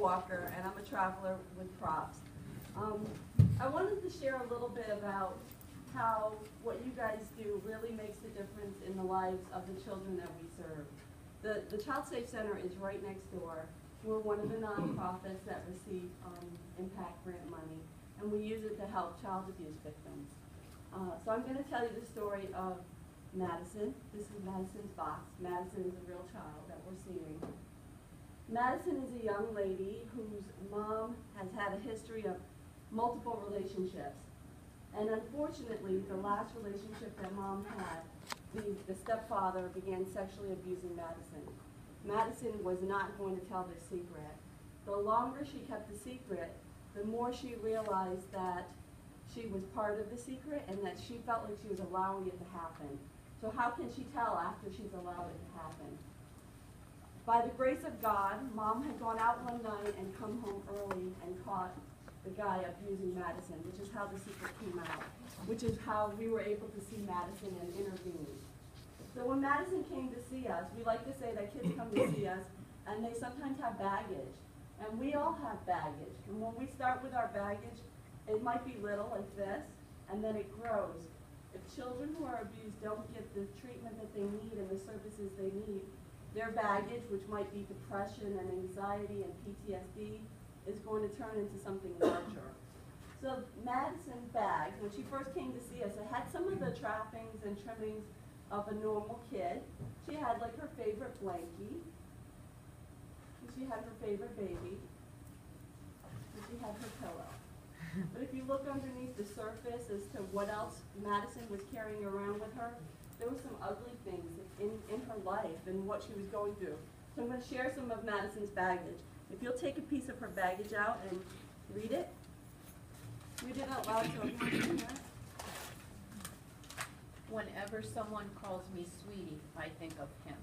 walker, and I'm a traveler with props. I wanted to share a little bit about how what you guys do really makes a difference in the lives of the children that we serve. The Child Safe Center is right next door. We're one of the nonprofits that receive impact grant money, and we use it to help child abuse victims. So I'm going to tell you the story of Madison. This is Madison's box. Madison is a real child that we're seeing. Madison is a young lady whose mom has had a history of multiple relationships. And unfortunately, the last relationship that mom had, the stepfather began sexually abusing Madison. Madison was not going to tell this secret. The longer she kept the secret, the more she realized that she was part of the secret and that she felt like she was allowing it to happen. So how can she tell after she's allowed it to happen? By the grace of God, mom had gone out one night and come home early and caught the guy abusing Madison, which is how the secret came out, which is how we were able to see Madison and intervene. So when Madison came to see us, we like to say that kids come to see us and they sometimes have baggage. And we all have baggage. And when we start with our baggage, it might be little like this, and then it grows. If children who are abused don't get the treatment that they need and the services they need, their baggage, which might be depression and anxiety and PTSD, is going to turn into something larger. So Madison's bag, when she first came to see us, it had some of the trappings and trimmings of a normal kid. She had like her favorite blankie. She had her favorite baby. And she had her pillow. But if you look underneath the surface as to what else Madison was carrying around with her, there were some ugly things in her life and what she was going through. So I'm going to share some of Madison's baggage. If you'll take a piece of her baggage out and read it out loud so everyone can hear it. Whenever someone calls me sweetie, I think of him.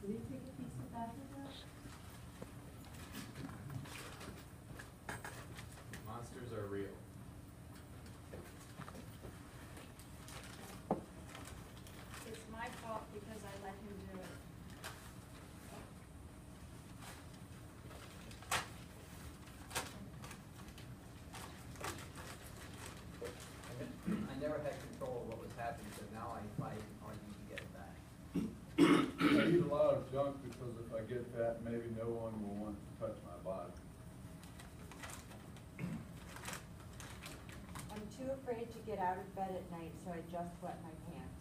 Will you take a piece of baggage out? Monsters are real. It's my fault because I let him do it. I never had control of what was happening, so now I fight and argue to get it back. I eat a lot of junk because if I get fat, maybe no one will want to touch my body. I'm too afraid to get out of bed at night, so I just wet my pants.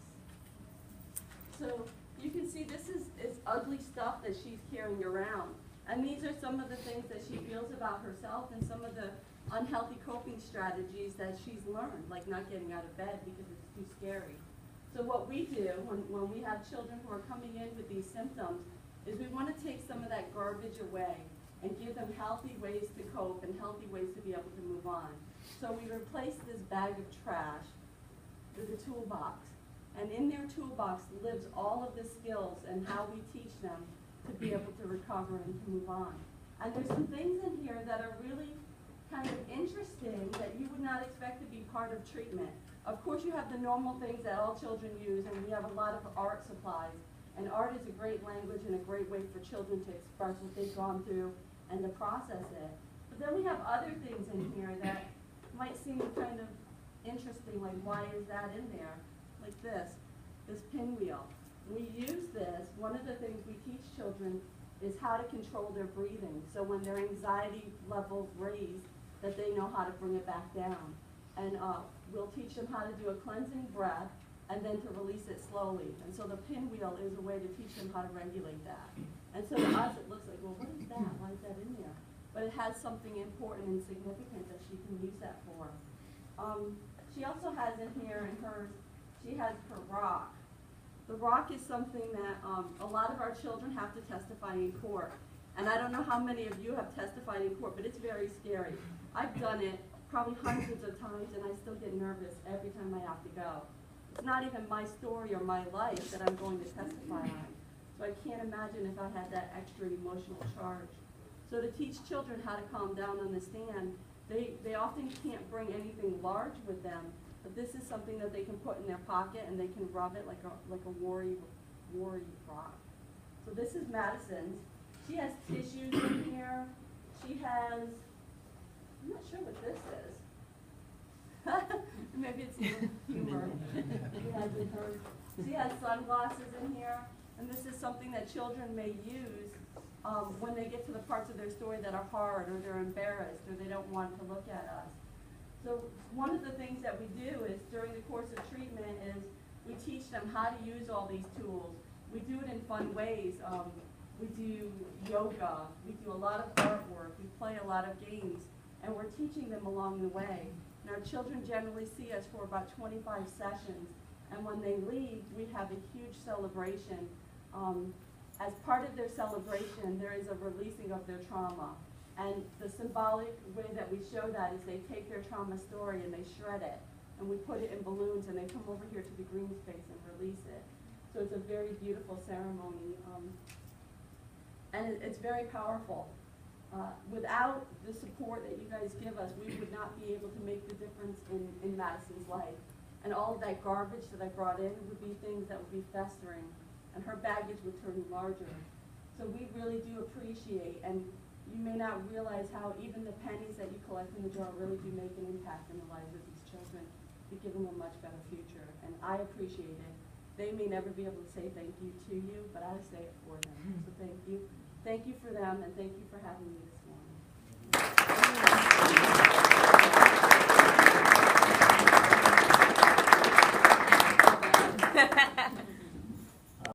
So you can see this is ugly stuff that she's carrying around. And these are some of the things that she feels about herself and some of the unhealthy coping strategies that she's learned, like not getting out of bed because it's too scary. So what we do when we have children who are coming in with these symptoms is we want to take some of that garbage away and give them healthy ways to cope and healthy ways to be able to move on. So we replace this bag of trash with a toolbox. And in their toolbox lives all of the skills and how we teach them to be able to recover and to move on. And there's some things in here that are really kind of interesting that you would not expect to be part of treatment. Of course you have the normal things that all children use, and we have a lot of art supplies. And art is a great language and a great way for children to express what they've gone through and to process it. But then we have other things in here that might seem kind of interesting, like why is that in there? Like this pinwheel. We use this, one of the things we teach children is how to control their breathing. So when their anxiety levels raise, that they know how to bring it back down. And we'll teach them how to do a cleansing breath and then to release it slowly. And so the pinwheel is a way to teach them how to regulate that. And so to us it looks like, well, what is that? Why is that in there? But it has something important and significant that she can use that for. She also has in here in hers, she has her rock. The rock is something that a lot of our children have to testify in court. And I don't know how many of you have testified in court, but it's very scary. I've done it probably hundreds of times, and I still get nervous every time I have to go. It's not even my story or my life that I'm going to testify on. So I can't imagine if I had that extra emotional charge. So to teach children how to calm down on the stand, they often can't bring anything large with them, but this is something that they can put in their pocket and they can rub it like a worry rock. So this is Madison's. She has tissues in here. She has, I'm not sure what this is. Maybe it's humor. She has in her, she has sunglasses in here, and this is something that children may use when they get to the parts of their story that are hard, or they're embarrassed, or they don't want to look at us. So one of the things that we do is during the course of treatment is we teach them how to use all these tools. We do it in fun ways. We do yoga, we do a lot of artwork, we play a lot of games, and we're teaching them along the way. And our children generally see us for about 25 sessions, and when they leave, we have a huge celebration. As part of their celebration, there is a releasing of their trauma. And the symbolic way that we show that is they take their trauma story and they shred it, and we put it in balloons, and they come over here to the green space and release it. So it's a very beautiful ceremony, and it's very powerful. Without the support that you guys give us, we would not be able to make the difference in Madison's life. And all of that garbage that I brought in would be things that would be festering, and her baggage would turn larger. So we really do appreciate, and you may not realize how even the pennies that you collect in the jar really do make an impact in the lives of these children. You give them a much better future, and I appreciate it. They may never be able to say thank you to you, but I say it for them. So thank you. Thank you for them, and thank you for having me this